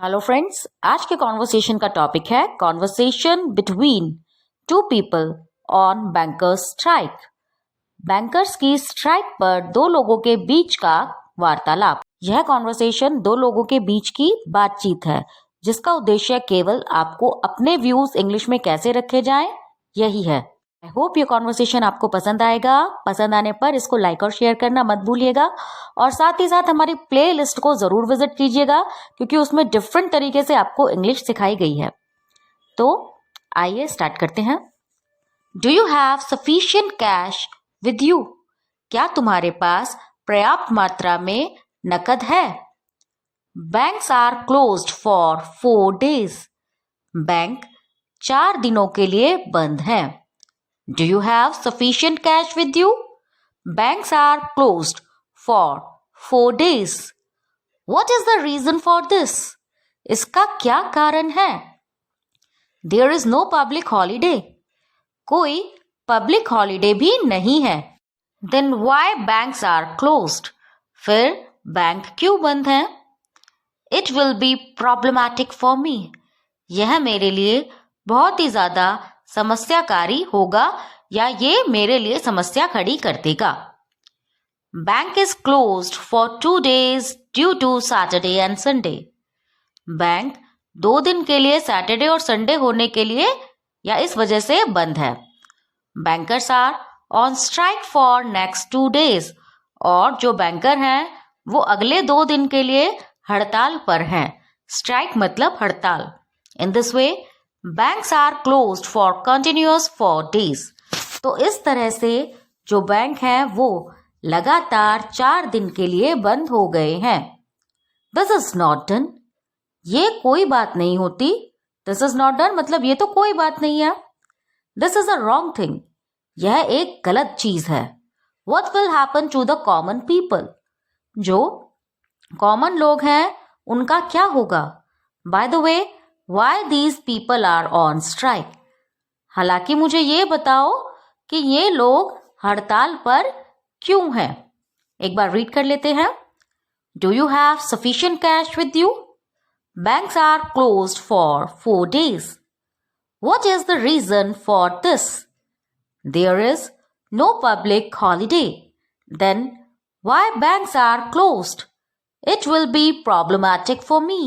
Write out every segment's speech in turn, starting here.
Hello friends, आज के conversation का टॉपिक है conversation between two people on bankers strike. Bankers की स्ट्राइक पर दो लोगों के बीच का वार्तालाप। यह कॉन्वर्सेशन दो लोगों के बीच की बातचीत है जिसका उद्देश्य केवल आपको अपने व्यूज इंग्लिश में कैसे रखे जाएं यही है। आई होप ये कॉन्वर्सेशन आपको पसंद आएगा। पसंद आने पर इसको लाइक और शेयर करना मत भूलिएगा और साथ ही साथ हमारी प्ले लिस्ट को जरूर विजिट कीजिएगा क्योंकि उसमें डिफरेंट तरीके से आपको इंग्लिश सिखाई गई है। तो आइए स्टार्ट करते हैं। Do you have sufficient cash with you? क्या तुम्हारे पास पर्याप्त मात्रा में नकद है? Banks are closed for 4 days। Bank 4 दिनों के लिए बंद है। Do you have sufficient cash with you? Banks are closed for 4 days. What is the reason for this? इसका क्या कारण है? There is no public holiday. कोई public holiday भी नहीं है। Then why banks are closed? फिर बैंक क्यों बंद है? It will be problematic for me. यह मेरे लिए बहुत ही ज्यादा समस्याकारी होगा या ये मेरे लिए समस्या खड़ी कर देगा। Bank is closed for 2 days due to Saturday and Sunday. Bank 2 दिन के लिए सैटरडे और संडे होने के लिए या इस वजह से बंद है। Bankers are on strike for next 2 days। और जो बैंकर हैं वो अगले 2 दिन के लिए हड़ताल पर हैं। स्ट्राइक मतलब हड़ताल। In this way banks are closed for continuous 4 days। तो इस तरह से जो बैंक हैं वो लगातार 4 दिन के लिए बंद हो गए हैं। This is not done. ये कोई बात नहीं होती। दिस इज नॉट डन मतलब ये तो कोई बात नहीं है। This is a wrong thing. यह एक गलत चीज है। What will happen to the common people? जो कॉमन लोग हैं उनका क्या होगा? By the way, why these people are on strike? हालांकि मुझे ये बताओ कि ये लोग हड़ताल पर क्यों हैं। एक बार रीड कर लेते हैं। Do you have sufficient cash with you? Banks are closed for 4 days. What is the reason for this? There is no public holiday. Then why banks are closed? It will be problematic for me.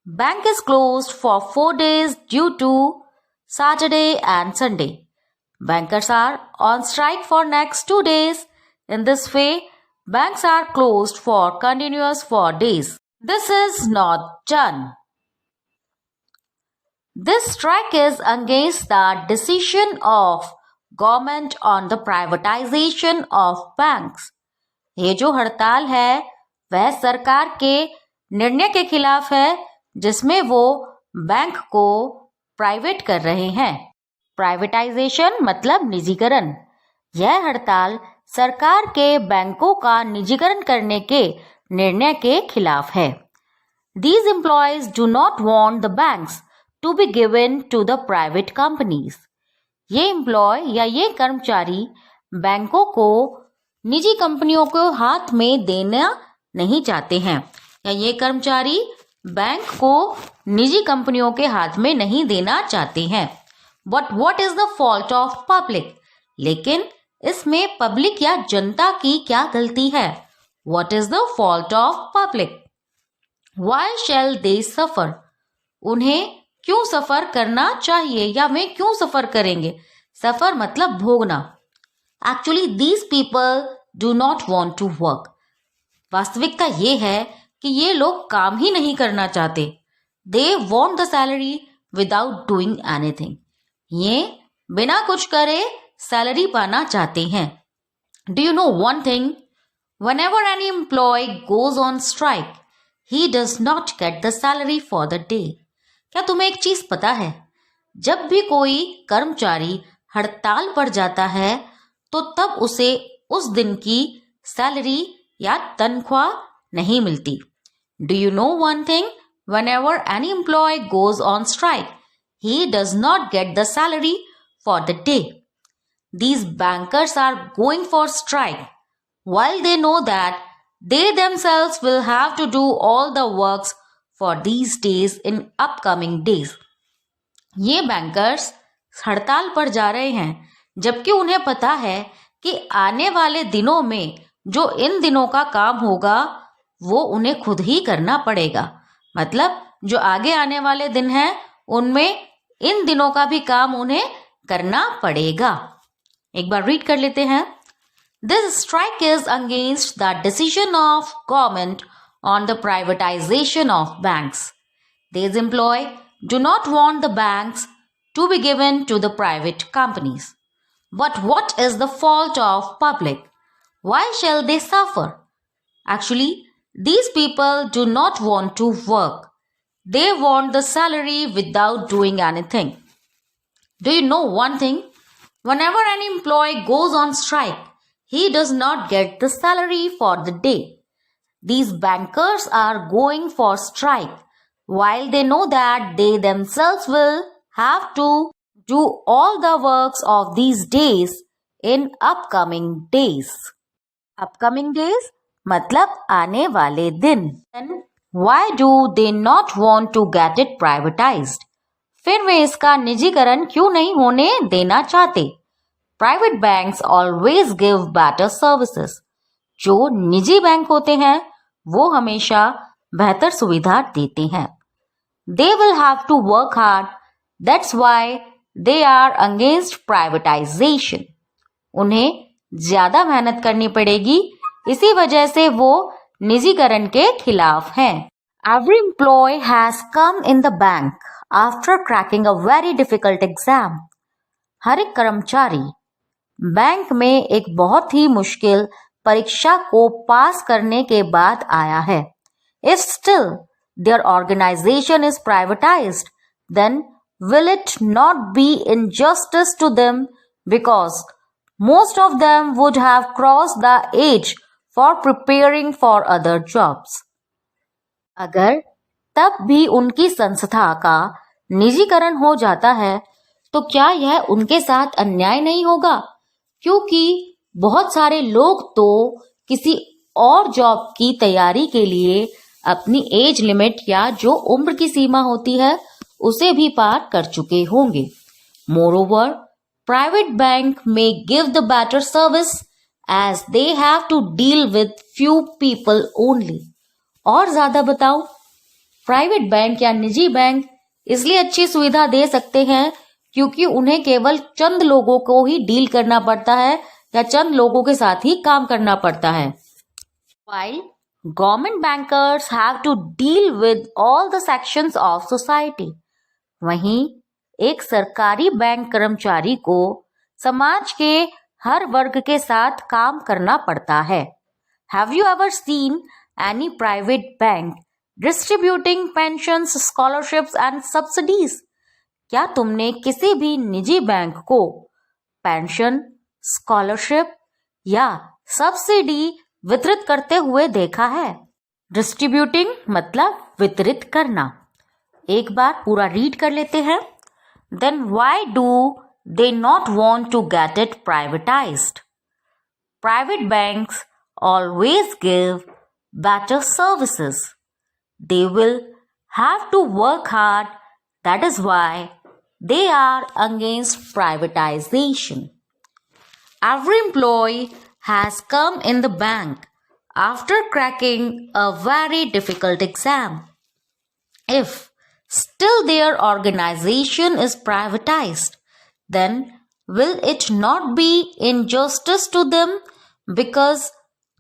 Bank is closed for 4 days due to Saturday and Sunday. Bankers are on strike for next 2 days. In this way, banks are closed for continuous 4 days. This is not done. This strike is against the decision of government on the privatization of banks. ये जो हड़ताल है वह सरकार के निर्णय के खिलाफ है जिसमें वो बैंक को प्राइवेट कर रहे हैं। प्राइवेटाइजेशन मतलब निजीकरण। यह हड़ताल सरकार के बैंकों का निजीकरण करने के निर्णय के खिलाफ है। These employees do not want the banks to be given to the private companies. ये एम्प्लॉय या ये कर्मचारी बैंकों को निजी कंपनियों को हाथ में देना नहीं चाहते हैं या ये कर्मचारी बैंक को निजी कंपनियों के हाथ में नहीं देना चाहते हैं। But what is the fault of public? लेकिन इसमें पब्लिक या जनता की क्या गलती है? What is the fault of public? Why shall they suffer? उन्हें क्यों सफर करना चाहिए या वे क्यों सफर करेंगे? सफर मतलब भोगना। Actually these people do not want to work. वास्तविकता ये है कि ये लोग काम ही नहीं करना चाहते। They want the salary without doing anything. ये बिना कुछ करे सैलरी पाना चाहते हैं। Do you know one thing? Whenever any employ goes on strike he does not get the salary for the day. क्या तुम्हें एक चीज पता है? जब भी कोई कर्मचारी हड़ताल पर जाता है तो तब उसे उस दिन की सैलरी या तनख्वाह नहीं मिलती। Do you know one thing? Whenever any employee goes on strike, he does not get the salary for the day. These bankers are going for strike while they know that they themselves will have to do all the works for these days in upcoming days. ये bankers हड़ताल पर जा रहे हैं जबकि उन्हें पता है कि आने वाले दिनों में जो इन दिनों का काम होगा वो उन्हें खुद ही करना पड़ेगा. मतलब जो आगे आने वाले दिन हैं उनमें इन दिनों का भी काम उन्हें करना पड़ेगा. एक बार रीड कर लेते हैं. This strike is against the decision of government on the privatization of banks. These employees do not want the banks to be given to the private companies. But what is the fault of public? Why shall they suffer? Actually, these people do not want to work. They want the salary without doing anything. Do you know one thing? Whenever an employee goes on strike, he does not get the salary for the day. These bankers are going for strike while they know that they themselves will have to do all the works of these days in upcoming days. Upcoming days मतलब आने वाले दिन. Then why do they not want to get it privatized? फिर वे इसका निजीकरण क्यों नहीं होने देना चाहते? Private banks always give better services. जो निजी बैंक होते हैं वो हमेशा बेहतर सुविधा देते हैं. They will have to work hard. That's why they are against privatization. उन्हें ज्यादा मेहनत करनी पड़ेगी, इसी वजह से वो निजीकरण के खिलाफ हैं. Every employee has come in the bank after cracking a very difficult exam. हर एक कर्मचारी बैंक में एक बहुत ही मुश्किल परीक्षा को पास करने के बाद आया है. If still their organization is privatized, then will it not be injustice to them because most of them would have crossed the age for preparing for other jobs. अगर तब भी उनकी संस्था का निजीकरण हो जाता है तो क्या यह उनके साथ अन्याय नहीं होगा? क्योंकि बहुत सारे लोग तो किसी और जॉब की तैयारी के लिए अपनी एज लिमिट या जो उम्र की सीमा होती है उसे भी पार कर चुके होंगे. Moreover, private bank may give the better service as they have to deal with few people only. और ज्यादा बताओ, प्राइवेट बैंक या निजी बैंक इसलिए अच्छी सुविधा दे सकते हैं क्योंकि उन्हें केवल चंद लोगों को ही डील करना पड़ता है या चंद लोगों के साथ ही काम करना पड़ता है. While government bankers have to deal with all the sections of society. वहीं एक सरकारी बैंक कर्मचारी को समाज के हर वर्ग के साथ काम करना पड़ता है. Have you ever seen any private bank distributing pensions, scholarships and subsidies? क्या तुमने किसी भी निजी बैंक को पेंशन, स्कॉलरशिप या सब्सिडी वितरित करते हुए देखा है? डिस्ट्रीब्यूटिंग मतलब वितरित करना. एक बार पूरा रीड कर लेते हैं. Then why do they not want to get it privatized? Private banks always give better services. They will have to work hard. That is why they are against privatization. Every employee has come in the bank after cracking a very difficult exam. If still their organization is privatized, then will it not be injustice to them because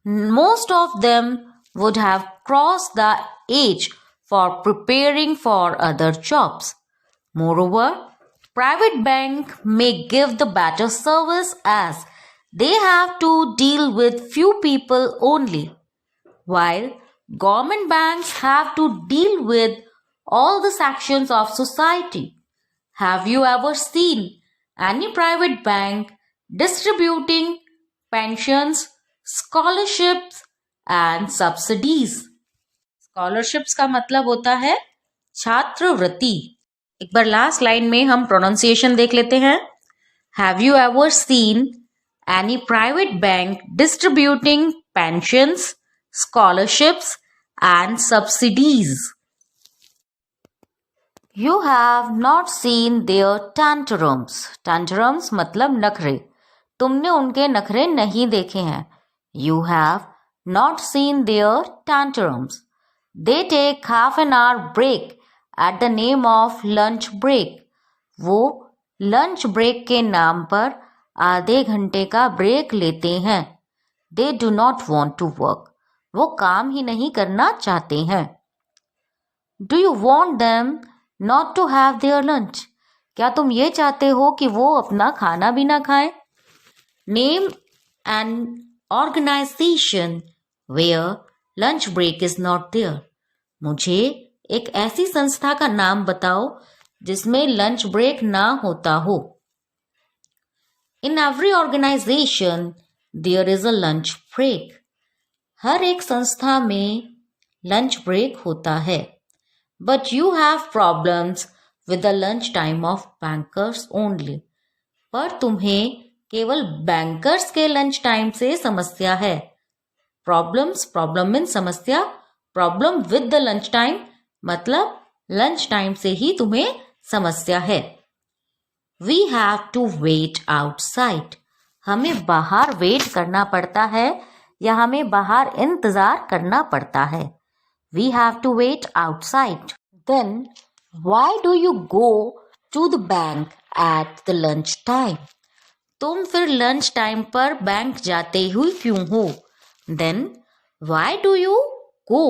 most of them would have crossed the age for preparing for other jobs. Moreover, private bank may give the better service as they have to deal with few people only, while government banks have to deal with all the sections of society. Have you ever seen any private bank distributing pensions, scholarships and subsidies? Scholarships का मतलब होता है छात्रवृत्ति. एक बार last line में हम pronunciation देख लेते हैं. Have you ever seen any private bank distributing pensions, scholarships and subsidies? You have not seen their tantrums. Tantrums मतलब नखरे. तुमने उनके नखरे नहीं देखे हैं. You have not seen their tantrums. They take half an hour break at the name of lunch break. वो lunch break के नाम पर आधे घंटे का ब्रेक लेते हैं. They do not want to work. वो काम ही नहीं करना चाहते हैं. Do you want them not to have their lunch? क्या तुम ये चाहते हो कि वो अपना खाना भी ना खाएं? Name an organization where lunch break is not there. मुझे एक ऐसी संस्था का नाम बताओ जिसमें लंच ब्रेक ना होता हो. In every organization there is a lunch break. हर एक संस्था में लंच ब्रेक होता है. But you have problems with the lunch time of bankers only. पर तुम्हें केवल बैंकर्स के लंच टाइम से समस्या है. प्रॉब्लम मीन समस्या. Problem with the lunch time मतलब लंच टाइम से ही तुम्हें समस्या है. We have to wait outside. हमें बाहर वेट करना पड़ता है या हमें बाहर इंतजार करना पड़ता है. We have to wait outside. Then why do you go to the bank at the lunch time? तुम फिर लंच टाइम पर बैंक जाते हुए क्यों हो? Then why do you go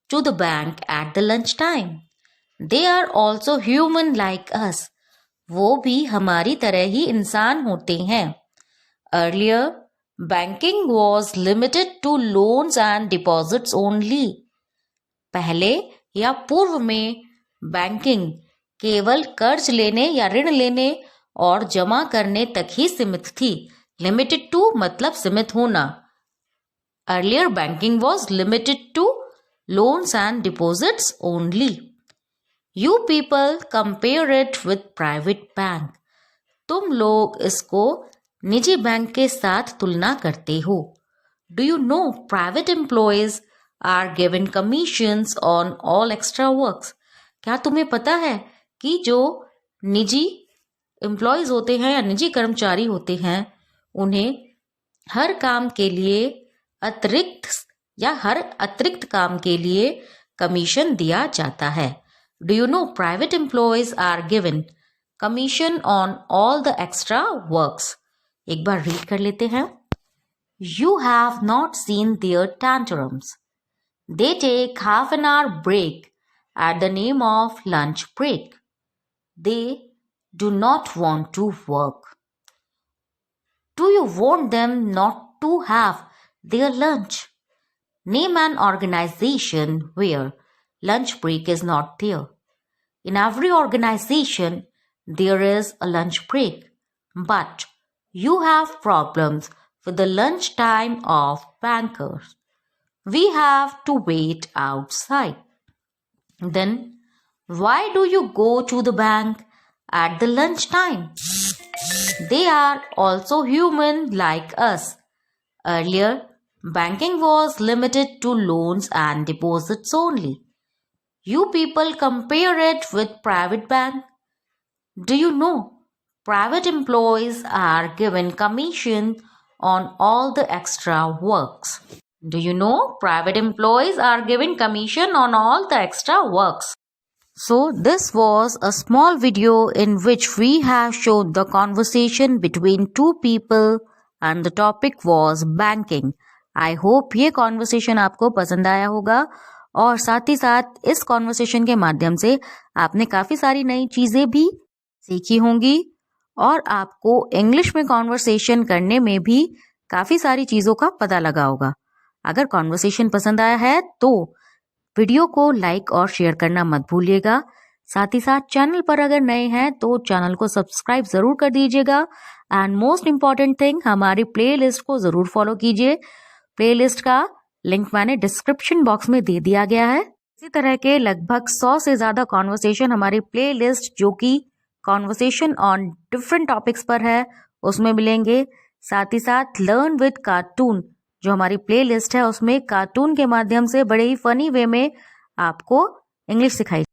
to the bank at the lunch time? They are also human like us. वो भी हमारी तरह ही इंसान होते हैं. Earlier, banking was limited to loans and deposits only. पहले या पूर्व में बैंकिंग केवल कर्ज लेने या ऋण लेने और जमा करने तक ही सीमित थी. लिमिटेड टू मतलब सीमित होना. Earlier banking was limited to loans and deposits only. You people compare it with private bank. तुम लोग इसको निजी बैंक के साथ तुलना करते हो. Do you know private employees are given commissions on all extra works? क्या तुम्हें पता है कि जो निजी एम्प्लॉयज होते हैं या निजी कर्मचारी होते हैं उन्हें हर काम के लिए हर अतिरिक्त काम के लिए कमीशन दिया जाता है. Do you know private employees are given commission on all the extra works? एक बार रीड कर लेते हैं. You have not seen their tantrums. They take half an hour break at the name of lunch break. They do not want to work. Do you want them not to have their lunch? Name an organization where lunch break is not there. In every organization, there is a lunch break, but you have problems with the lunch time of bankers. We have to wait outside. Then, why do you go to the bank at the lunch time? They are also human like us. Earlier, banking was limited to loans and deposits only. You people compare it with private bank. Do you know private employees are given commission on all the extra works? Do you know private employees are given commission on all the extra works? So this was a small video in which we have shown the conversation between two people and the topic was banking. I hope ये conversation आपको पसंद आया होगा और साथ ही साथ इस conversation के माध्यम से आपने काफ़ी सारी नई चीज़ें भी सीखी होंगी और आपको इंग्लिश में conversation करने में भी काफ़ी सारी चीज़ों का पता लगा होगा. अगर conversation पसंद आया है तो वीडियो को लाइक और शेयर करना मत भूलिएगा. साथ ही साथ चैनल पर अगर नए हैं तो चैनल को सब्सक्राइब ज़रूर कर दीजिएगा. एंड मोस्ट इम्पॉर्टेंट थिंग हमारी प्लेलिस्ट को ज़रूर फॉलो कीजिए. प्लेलिस्ट का लिंक मैंने डिस्क्रिप्शन बॉक्स में दे दिया गया है. इसी तरह के लगभग 100 से ज़्यादा कॉन्वर्सेशन हमारी प्लेलिस्ट जो कि कॉन्वर्सेशन ऑन डिफरेंट टॉपिक्स पर है उसमें मिलेंगे. साथ ही साथ लर्न विद कार्टून जो हमारी प्लेलिस्ट है उसमें कार्टून के माध्यम से बड़े ही फनी वे में आपको इंग्लिश सिखाई